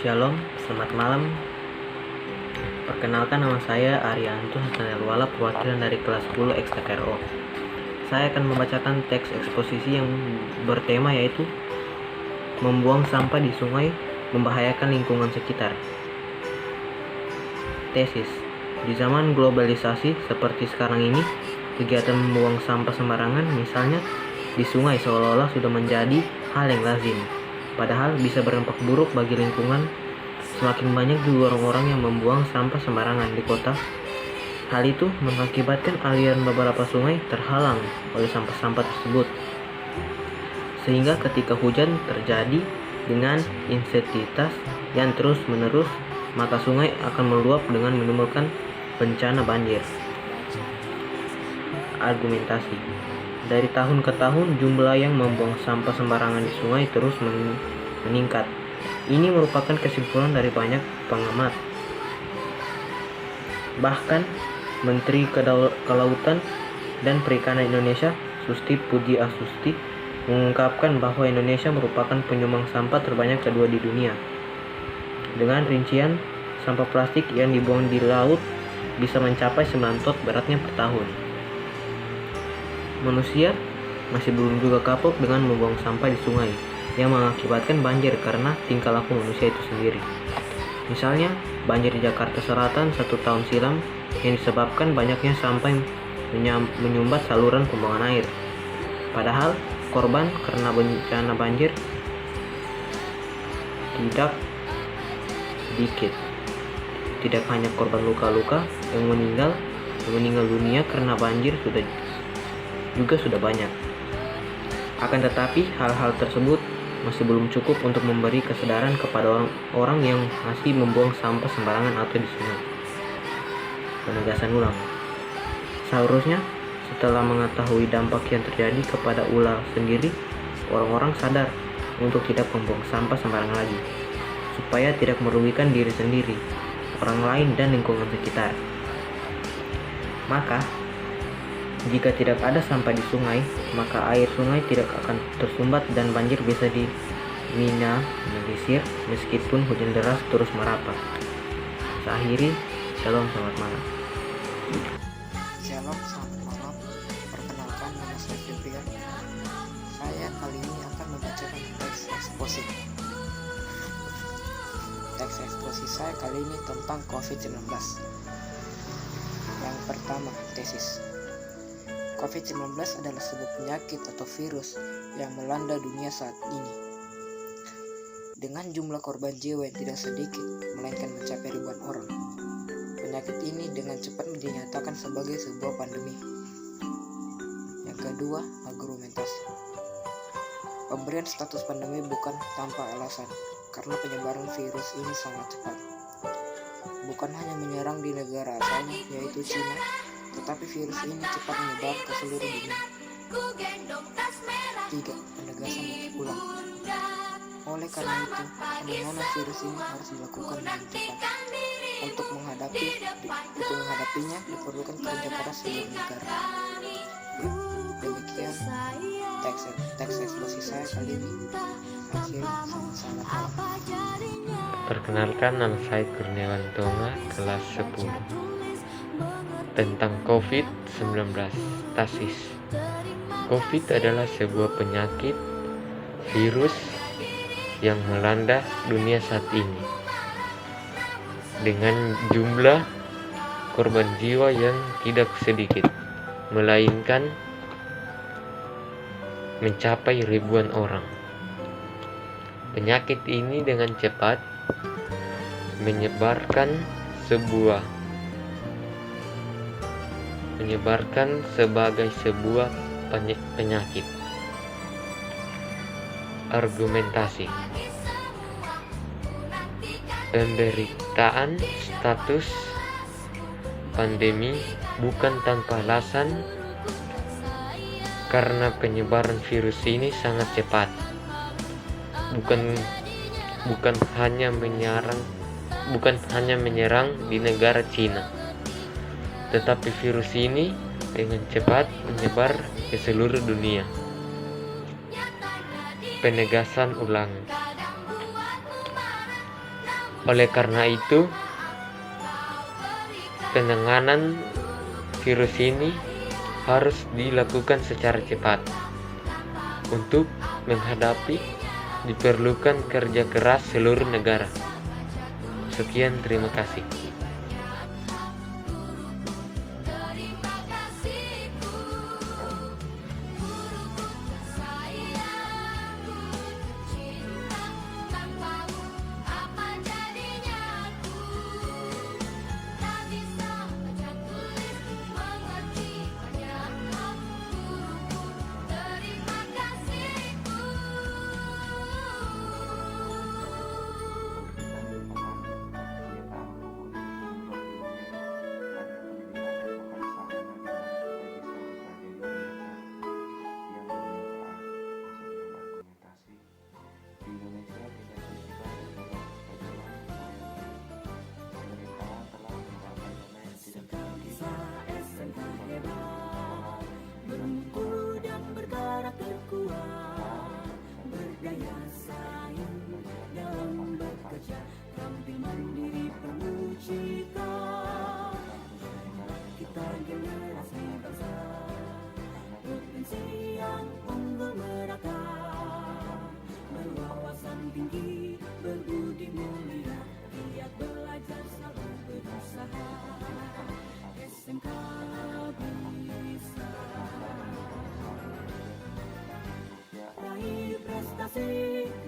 Shalom, selamat malam. Perkenalkan, nama saya Arianto Hasanelwala, perwakilan dari kelas 10 XTKRO. Saya akan membacakan teks eksposisi yang bertema yaitu membuang sampah di sungai membahayakan lingkungan sekitar. Tesis: di zaman globalisasi seperti sekarang ini, kegiatan membuang sampah sembarangan, misalnya di sungai, seolah-olah sudah menjadi hal yang lazim. Padahal bisa berdampak buruk bagi lingkungan. Semakin banyak juga orang-orang yang membuang sampah sembarangan di kota. Hal itu mengakibatkan aliran beberapa sungai terhalang oleh sampah-sampah tersebut. Sehingga ketika hujan terjadi dengan intensitas yang terus-menerus, maka sungai akan meluap dengan menimbulkan bencana banjir. Argumentasi: dari tahun ke tahun, jumlah yang membuang sampah sembarangan di sungai terus meningkat. Ini merupakan kesimpulan dari banyak pengamat. Bahkan Menteri Kelautan dan Perikanan Indonesia, Susti Pujiastuti, mengungkapkan bahwa Indonesia merupakan penyumbang sampah terbanyak kedua di dunia. Dengan rincian, sampah plastik yang dibuang di laut bisa mencapai 9 ton beratnya per tahun. Manusia masih belum juga kapok dengan membuang sampah di sungai, yang mengakibatkan banjir karena tingkah laku manusia itu sendiri. Misalnya, banjir di Jakarta Selatan 1 tahun silam yang disebabkan banyaknya sampah menyumbat saluran pembuangan air. Padahal, korban karena bencana banjir tidak sedikit. Tidak hanya korban luka-luka yang meninggal dunia karena banjir juga sudah banyak. Akan tetapi, hal-hal tersebut masih belum cukup untuk memberi kesadaran kepada orang yang masih membuang sampah sembarangan atau di sungai. Penegasan ulang: seharusnya setelah mengetahui dampak yang terjadi kepada ular sendiri, orang-orang sadar untuk tidak membuang sampah sembarangan lagi, supaya tidak merugikan diri sendiri, orang lain, dan lingkungan sekitar. Maka, jika tidak ada sampah di sungai, maka air sungai tidak akan tersumbat dan banjir bisa diminimalisir meskipun hujan deras terus merapat. Saya akhiri, shalom, selamat malam. Shalom, selamat malam. Perkenalkan, nama saya Febrian. Saya kali ini akan membacakan teks eksposi. Teks eksposi saya kali ini tentang COVID-19. Yang pertama, tesis. COVID-19 adalah sebuah penyakit atau virus yang melanda dunia saat ini. Dengan jumlah korban jiwa yang tidak sedikit, melainkan mencapai ribuan orang. Penyakit ini dengan cepat dinyatakan sebagai sebuah pandemi. Yang kedua, argumentasi. Pemberian status pandemi bukan tanpa alasan, karena penyebaran virus ini sangat cepat. Bukan hanya menyerang di negara asalnya, yaitu China, tetapi virus ini cepat menyebar ke seluruh dunia. 3. Penegasan ulang. Oleh karena itu, penanganan virus ini harus dilakukan dengan cepat. Untuk menghadapinya diperlukan kerja keras seluruh negara. Demikian teks eksposi saya kali ini. Akhir, selamat malam. Perkenalkan, nama saya Kurniawan Tonga, kelas 10. Tentang COVID-19. Tesis: COVID adalah sebuah penyakit virus yang melanda dunia saat ini, dengan jumlah korban jiwa yang tidak sedikit, melainkan mencapai ribuan orang. Penyakit ini dengan cepat menyebarkan sebagai sebuah penyakit. Argumentasi. Pemberitaan status pandemi bukan tanpa alasan, karena penyebaran virus ini sangat cepat. Bukan hanya menyerang di negara Cina, tetapi virus ini dengan cepat menyebar ke seluruh dunia. Penegasan ulang. Oleh karena itu, penanganan virus ini harus dilakukan secara cepat. Untuk menghadapi diperlukan kerja keras seluruh negara. Sekian, terima kasih.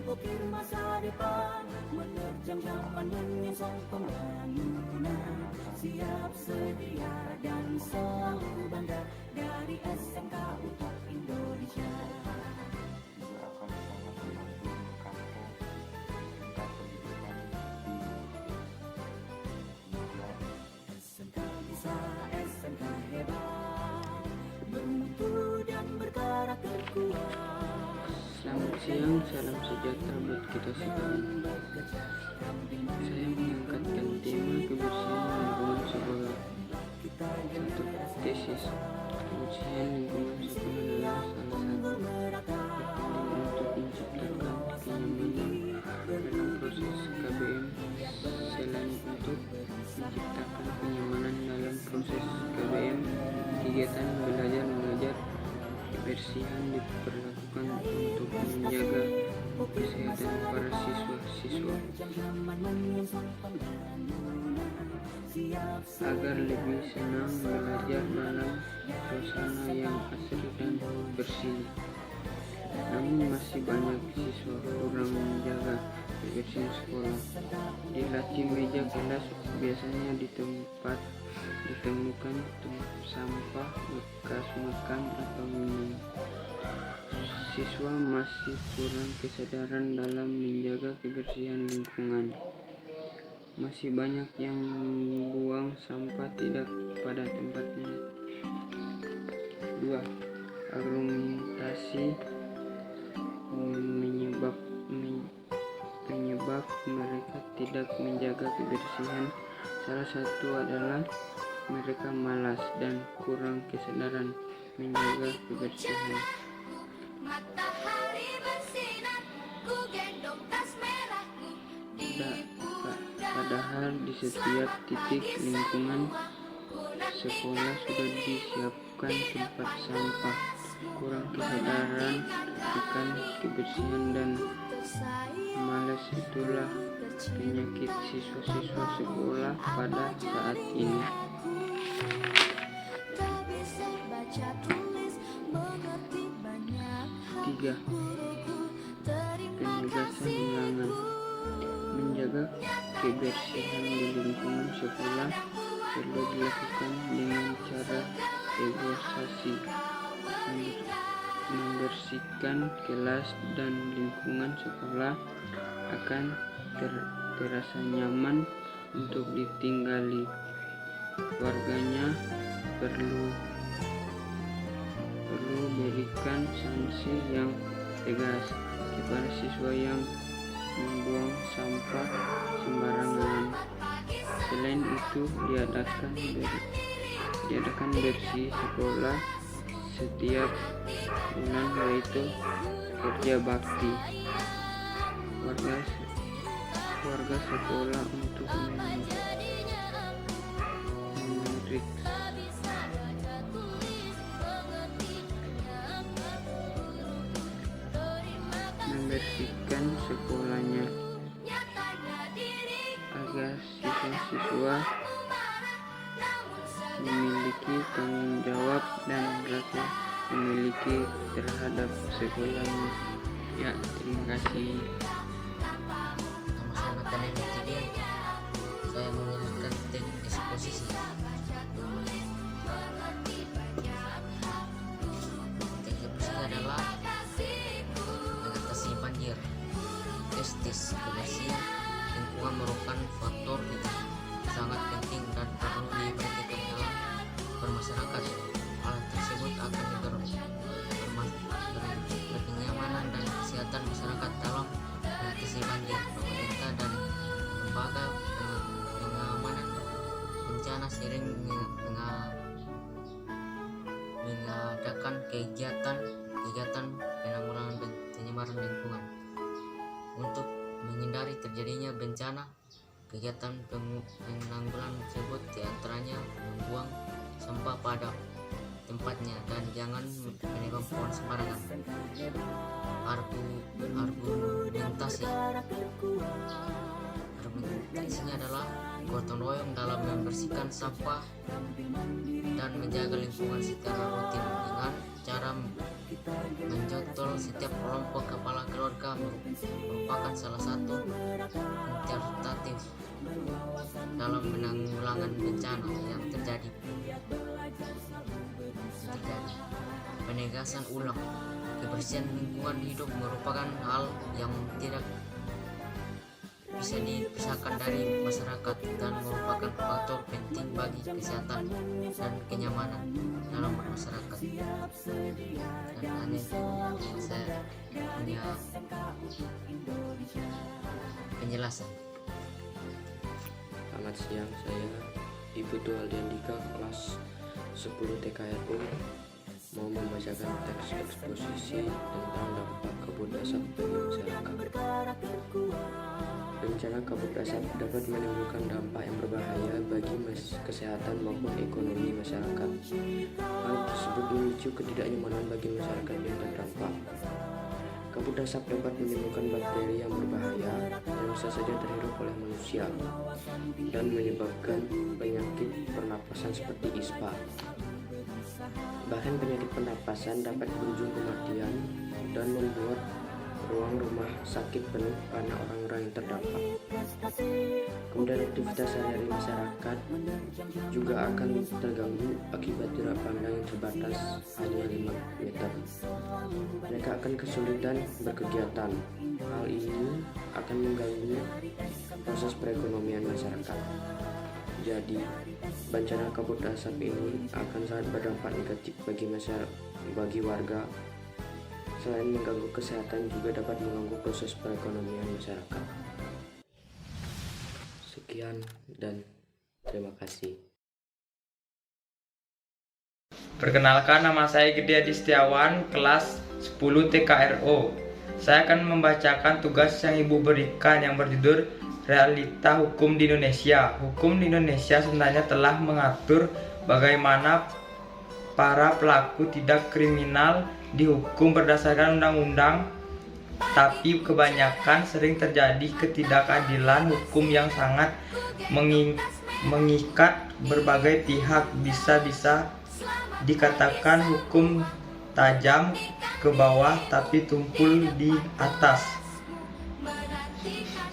Ukir masa depan, menerjang zaman menyongsong pembangunan. Siap sedia dan selalu bangga dari SMK untuk Indonesia. SMK bisa, SMK hebat, bermutu dan berkarakter kuat. Selamat siang, salam sejahtera buat kita sekalian. Saya mengangkatkan tema kebersihan lingkungan sekolah. Satu tesis, kebersihan lingkungan sekolah adalah salah satu yang untuk menciptakan kenyamanan dalam proses KBM. Selain untuk menciptakan kenyamanan dalam proses KBM, kegiatan belajar mengajar kebersihan diperlakukan untuk menjaga kesehatan para siswa-siswa agar lebih senang belajar dalam suasana yang asri dan bersih. Namun masih banyak siswa kurang menjaga kebersihan sekolah. Di laci meja kelas biasanya ditemukan sampah bekas makan atau minum. Siswa masih kurang kesadaran dalam menjaga kebersihan lingkungan. Masih banyak yang membuang sampah tidak pada tempatnya. 2. Argumentasi penyebab mereka tidak menjaga kebersihan. Salah satu adalah mereka malas dan kurang kesadaran menjaga kebersihan. Padahal di setiap titik lingkungan sekolah sudah disiapkan tempat sampah. Kurang kesadaran akan kebersihan dan malas itulah penyakit siswa-siswa sekolah pada saat ini. 3. Penegasan larangan. Menjaga kebersihan di lingkungan sekolah perlu dilakukan dengan cara regulasi, membersihkan kelas dan lingkungan sekolah akan terasa nyaman untuk ditinggali. Warganya perlu berikan sanksi yang tegas kepada siswa yang membuang sampah sembarangan. Selain itu, diadakan bersih sekolah setiap bulan, yaitu kerja bakti. warga sekolah untuk membersihkan sekolahnya agar siswa-siswa memiliki tanggung jawab dan rasa memiliki terhadap sekolahnya. Ya, terima kasih. Nama saya Nathaniel Tidian. Saya menyanyikan teknik eksposisi. Teknik eksposisi adalah mengatasi banjir. Estis kebersihan lingkungan merupakan faktor yang sangat penting dan perlu diperhatikan dalam bermasyarakat. Hal tersebut akan kenyamanan dan kesehatan masyarakat dalam mengatasi banjir. Pemerintah dan lembaga pengamanan bencana sering mengadakan kegiatan penanggulangan pencemaran lingkungan. Untuk menghindari terjadinya bencana, kegiatan penanggulangan tersebut diantaranya membuang sampah pada tempatnya dan jangan menebang pohon sembarangan. Argumentasinya adalah gotong royong dalam membersihkan sampah dan menjaga lingkungan secara rutin dengan cara menjotol setiap kelompok kepala keluarga merupakan salah satu alternatif dalam penanggulangan bencana yang terjadi. Penegasan ulang, kebersihan lingkungan hidup merupakan hal yang tidak bisa dipisahkan dari masyarakat dan merupakan faktor penting bagi kesehatan dan kenyamanan dalam masyarakat. Dan aneh, saya punya penjelasan. Selamat siang, saya Ibu Tualdiandika kelas 10 TKRU mau membacakan teks eksposisi tentang dampak kabut asap bagi masyarakat. Bencana kabut asap dapat menimbulkan dampak yang berbahaya bagi kesehatan maupun ekonomi masyarakat. Hal tersebut memicu ketidaknyamanan bagi masyarakat yang terdampak. Kabut asap dapat menimbulkan bakteri yang berbahaya yang bisa saja terhirup oleh manusia dan menyebabkan penyakit pernapasan seperti ispa. Bahkan penyakit pernapasan dapat berujung kematian dan membuat ruang rumah sakit penuh karena orang-orang yang terdampak. Kemudian aktivitas sehari-hari masyarakat juga akan terganggu akibat jarak pandang yang terbatas hanya 5 meter. Mereka akan kesulitan berkegiatan. Hal ini akan mengganggu proses perekonomian masyarakat. Jadi, bencana kabut asap ini akan sangat berdampak negatif bagi warga. Selain mengganggu kesehatan, juga dapat mengganggu proses perekonomian masyarakat. Sekian dan terima kasih. Perkenalkan, nama saya Gede Adi Setiawan, kelas 10 TKRO. Saya akan membacakan tugas yang Ibu berikan yang berjudul Realita Hukum di Indonesia. Hukum di Indonesia sebenarnya telah mengatur bagaimana para pelaku tindak kriminal dihukum berdasarkan undang-undang, tapi kebanyakan sering terjadi ketidakadilan hukum yang sangat mengikat berbagai pihak. Bisa dikatakan hukum tajam ke bawah tapi tumpul di atas.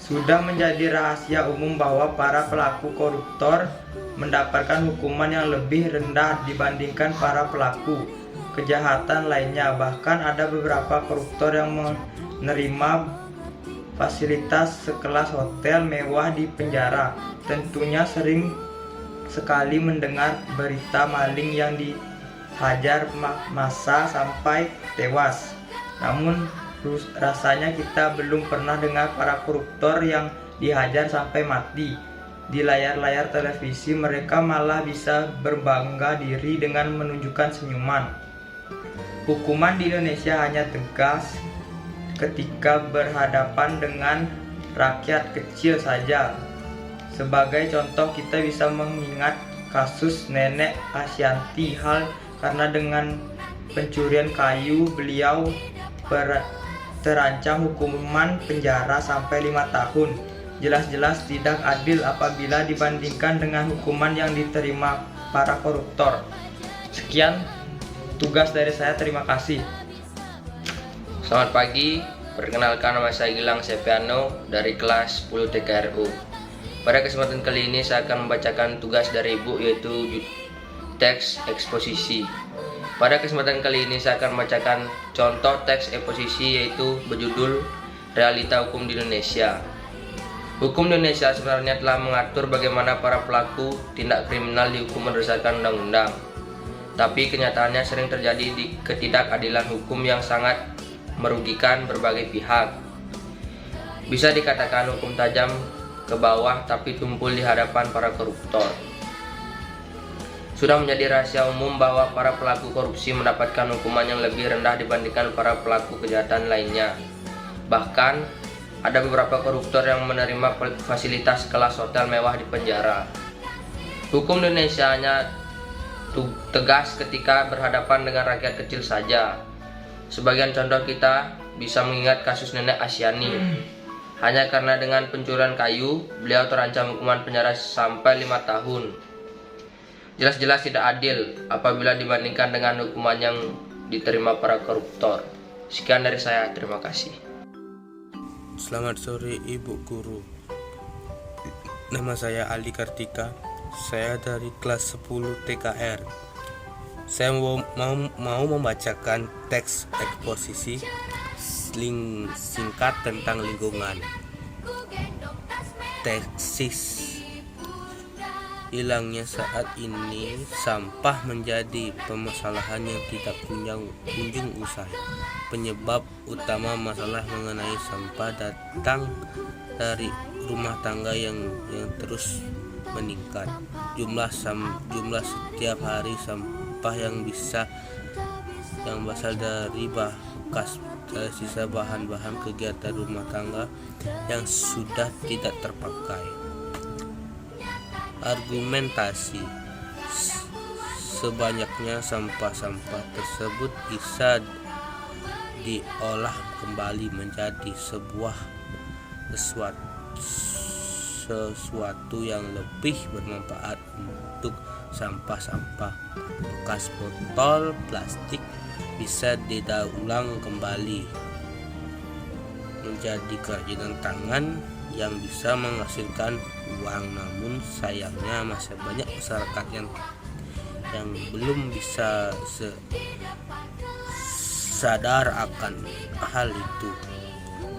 Sudah menjadi rahasia umum bahwa para pelaku koruptor mendapatkan hukuman yang lebih rendah dibandingkan para pelaku kejahatan lainnya. Bahkan ada beberapa koruptor yang menerima fasilitas sekelas hotel mewah di penjara. Tentunya sering sekali mendengar berita maling yang dihajar massa sampai tewas. Namun rasanya kita belum pernah dengar para koruptor yang dihajar sampai mati. Di layar-layar televisi mereka malah bisa berbangga diri dengan menunjukkan senyuman. Hukuman di Indonesia hanya tegas ketika berhadapan dengan rakyat kecil saja. Sebagai contoh, kita bisa mengingat kasus Nenek Asyanti. Hal karena dengan pencurian kayu beliau terancam hukuman penjara sampai 5 tahun. Jelas-jelas tidak adil apabila dibandingkan dengan hukuman yang diterima para koruptor. Sekian tugas dari saya, terima kasih. Selamat pagi, perkenalkan nama saya Gilang Sepiano dari kelas 10 TKRU. Pada kesempatan kali ini saya akan membacakan tugas dari Ibu, yaitu teks eksposisi. Pada kesempatan kali ini saya akan membacakan contoh teks eksposisi, yaitu berjudul Realita Hukum di Indonesia. Hukum di Indonesia sebenarnya telah mengatur bagaimana para pelaku tindak kriminal dihukum berdasarkan undang-undang. Tapi kenyataannya sering terjadi ketidakadilan hukum yang sangat merugikan berbagai pihak. Bisa dikatakan hukum tajam ke bawah tapi tumpul di hadapan para koruptor. Sudah menjadi rahasia umum bahwa para pelaku korupsi mendapatkan hukuman yang lebih rendah dibandingkan para pelaku kejahatan lainnya. Bahkan ada beberapa koruptor yang menerima fasilitas kelas hotel mewah di penjara. Hukum di Indonesia hanya tegas ketika berhadapan dengan rakyat kecil saja. Sebagian contoh kita bisa mengingat kasus Nenek Asyani. Hanya karena dengan pencurian kayu, beliau terancam hukuman penjara sampai 5 tahun. Jelas-jelas tidak adil apabila dibandingkan dengan hukuman yang diterima para koruptor. Sekian dari saya, terima kasih. Selamat sore Ibu Guru. Nama saya Ali Kartika. Saya dari kelas 10 TKR. Saya mau membacakan teks eksposisi singkat tentang lingkungan. Tesis. Hilangnya saat ini sampah menjadi permasalahan yang tidak kunjung usai. Penyebab utama masalah mengenai sampah datang dari rumah tangga yang terus meningkat. Jumlah setiap hari sampah yang berasal dari sisa bahan-bahan kegiatan rumah tangga yang sudah tidak terpakai. Argumentasi. Sebanyaknya sampah-sampah tersebut bisa diolah kembali menjadi sesuatu yang lebih bermanfaat untuk sampah-sampah bekas botol plastik bisa didaur ulang kembali menjadi kerajinan tangan yang bisa menghasilkan uang. Namun sayangnya masih banyak masyarakat yang belum bisa sadar akan hal itu,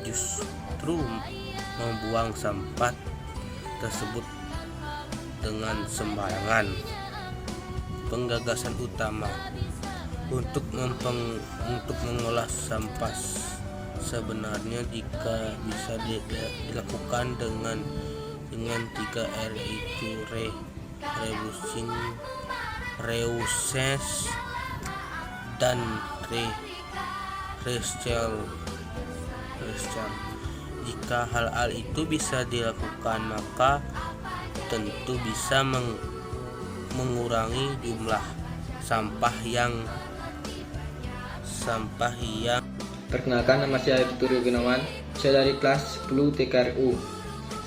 justru membuang sampah tersebut dengan sembarangan. Penggagasan utama untuk mengolah sampah sebenarnya jika bisa dilakukan dengan 3R, yaitu reuse dan recycle. Jika hal-hal itu bisa dilakukan, maka tentu bisa mengurangi jumlah sampah yang Perkenalkan, nama saya Victorio Gunawan. Saya dari kelas 10 TKRU.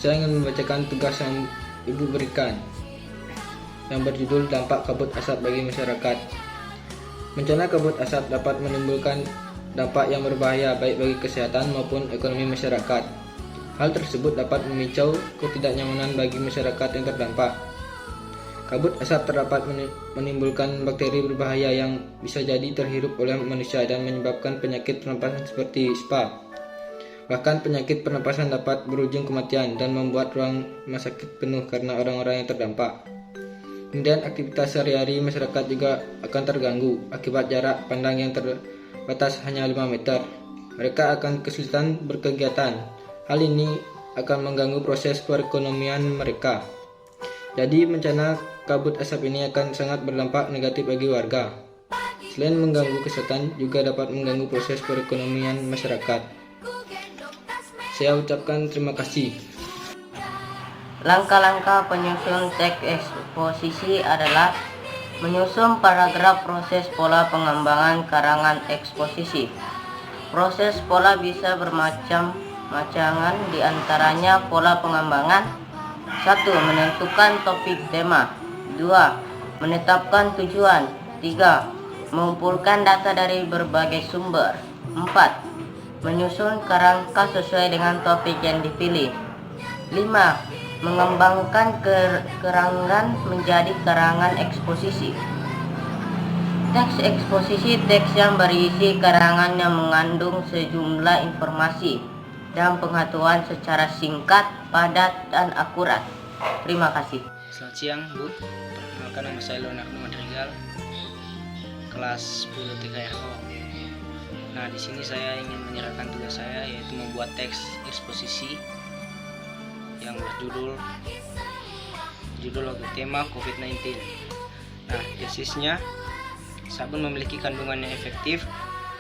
Saya ingin membacakan tugas yang Ibu berikan yang berjudul dampak kabut asap bagi masyarakat. Bencana kabut asap dapat menimbulkan dampak yang berbahaya baik bagi kesehatan maupun ekonomi masyarakat. Hal tersebut dapat memicu ketidaknyamanan bagi masyarakat yang terdampak. Kabut asap terdapat menimbulkan bakteri berbahaya yang bisa jadi terhirup oleh manusia dan menyebabkan penyakit pernapasan seperti SPA. Bahkan penyakit pernapasan dapat berujung kematian dan membuat ruang rumah sakit penuh karena orang-orang yang terdampak. Kemudian aktivitas sehari-hari masyarakat juga akan terganggu akibat jarak pandang yang terbatas hanya 5 meter. Mereka akan kesulitan berkegiatan. Hal ini akan mengganggu proses perekonomian mereka. Jadi bencana kabut asap ini akan sangat berdampak negatif bagi warga. Selain mengganggu kesehatan, juga dapat mengganggu proses perekonomian masyarakat. Saya ucapkan terima kasih. Langkah-langkah penyusun teks eksposisi adalah menyusun paragraf proses pola pengembangan karangan eksposisi. Proses pola bisa bermacam-macangan, diantaranya pola pengembangan 1. Menentukan topik tema 2. Menetapkan tujuan 3. Mengumpulkan data dari berbagai sumber 4. Menyusun kerangka sesuai dengan topik yang dipilih 5. Mengembangkan kerangan menjadi karangan eksposisi. Teks eksposisi teks yang berisi karangan yang mengandung sejumlah informasi dan pengetahuan secara singkat, padat, dan akurat. Terima kasih. Selamat siang, Bu. Perkenalkan, nama saya Leonardo Madrigal, kelas 10 TKRO. Nah, di sini saya ingin menyerahkan tugas saya, yaitu membuat teks eksposisi yang berjudul atau tema COVID-19. Nah, tesisnya, sabun memiliki kandungan yang efektif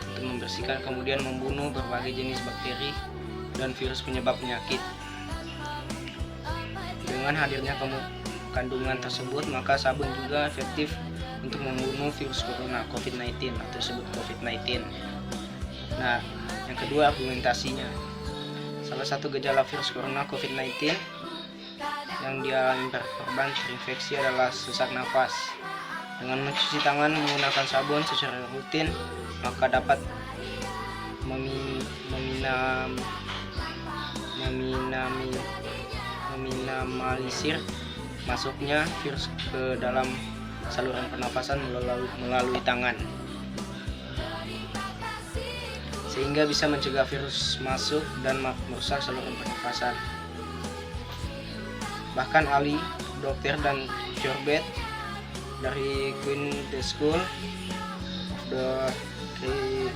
untuk membersihkan kemudian membunuh berbagai jenis bakteri dan virus penyebab penyakit. Dengan hadirnya kandungan tersebut, maka sabun juga efektif untuk membunuh virus corona COVID-19 atau disebut COVID-19. Nah, yang kedua, argumentasinya. Salah satu gejala virus corona COVID-19 yang dialami korban terinfeksi adalah sesak nafas. Dengan mencuci tangan menggunakan sabun secara rutin, maka dapat meminimalisir masuknya virus ke dalam saluran pernafasan melalui tangan, sehingga bisa mencegah virus masuk dan merusak saluran pernafasan. Bahkan ahli dokter dan Corbett dari Queen School of the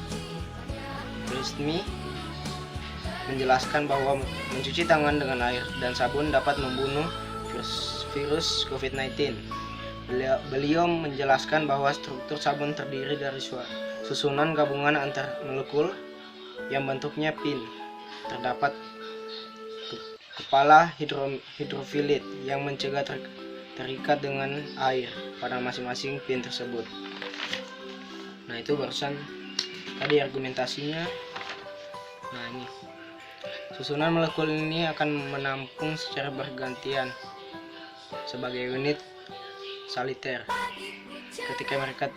Christmas menjelaskan bahwa mencuci tangan dengan air dan sabun dapat membunuh virus COVID-19. Beliau menjelaskan bahwa struktur sabun terdiri dari susunan gabungan antar molekul yang bentuknya pin. Terdapat kepala hidrofilit yang mencegah terikat dengan air pada masing-masing pin tersebut. Nah, itu barusan tadi argumentasinya. Nah, ini susunan molekul ini akan menampung secara bergantian sebagai unit saliter ketika mereka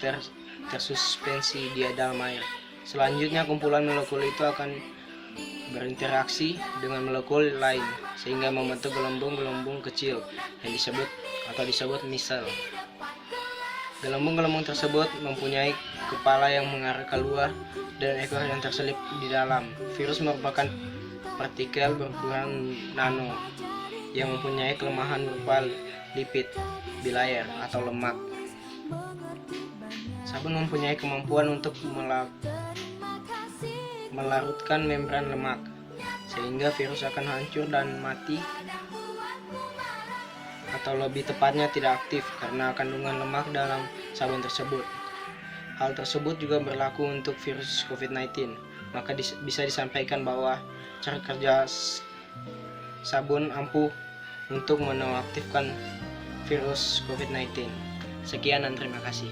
tersuspensi di dalam air. Selanjutnya, kumpulan molekul itu akan berinteraksi dengan molekul lain sehingga membentuk gelembung-gelembung kecil yang disebut misel. Gelembung-gelembung tersebut mempunyai kepala yang mengarah keluar dan ekor yang terselip di dalam. Virus merupakan partikel berukuran nano yang mempunyai kelemahan berupa lipid bilayer atau lemak. Sabun mempunyai kemampuan untuk melarutkan membran lemak, sehingga virus akan hancur dan mati, atau lebih tepatnya tidak aktif karena kandungan lemak dalam sabun tersebut. Hal tersebut juga berlaku untuk virus COVID-19. Maka bisa disampaikan bahwa cara kerja sabun ampuh untuk menonaktifkan virus COVID-19. Sekian dan terima kasih.